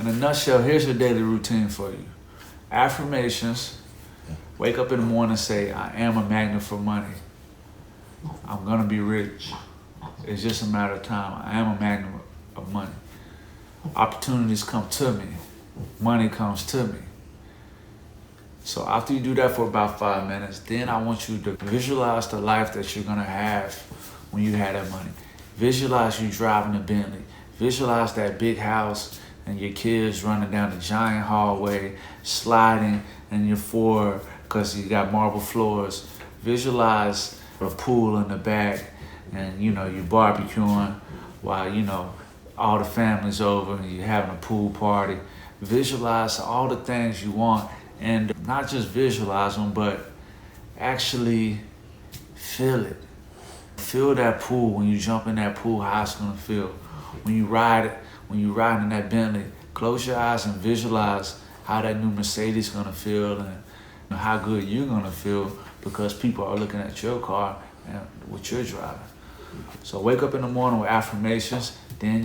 In a nutshell, here's your daily routine for you. Affirmations. Wake up in the morning and say, I am a magnet for money. I'm gonna be rich. It's just a matter of time. I am a magnet of money. Opportunities come to me. Money comes to me. So after you do that for about 5 minutes, then I want you to visualize the life that you're gonna have when you have that money. Visualize you driving a Bentley. Visualize that big house and your kids running down the giant hallway, sliding in your Ford because you got marble floors. Visualize a pool in the back and you're barbecuing while all the family's over and you're having a pool party. Visualize all the things you want, and not just visualize them, but actually feel it. Feel that pool. When you jump in that pool, how it's gonna feel. When you ride in that Bentley, close your eyes and visualize how that new Mercedes is gonna feel and how good you're gonna feel because people are looking at your car and what you're driving. So wake up in the morning with affirmations,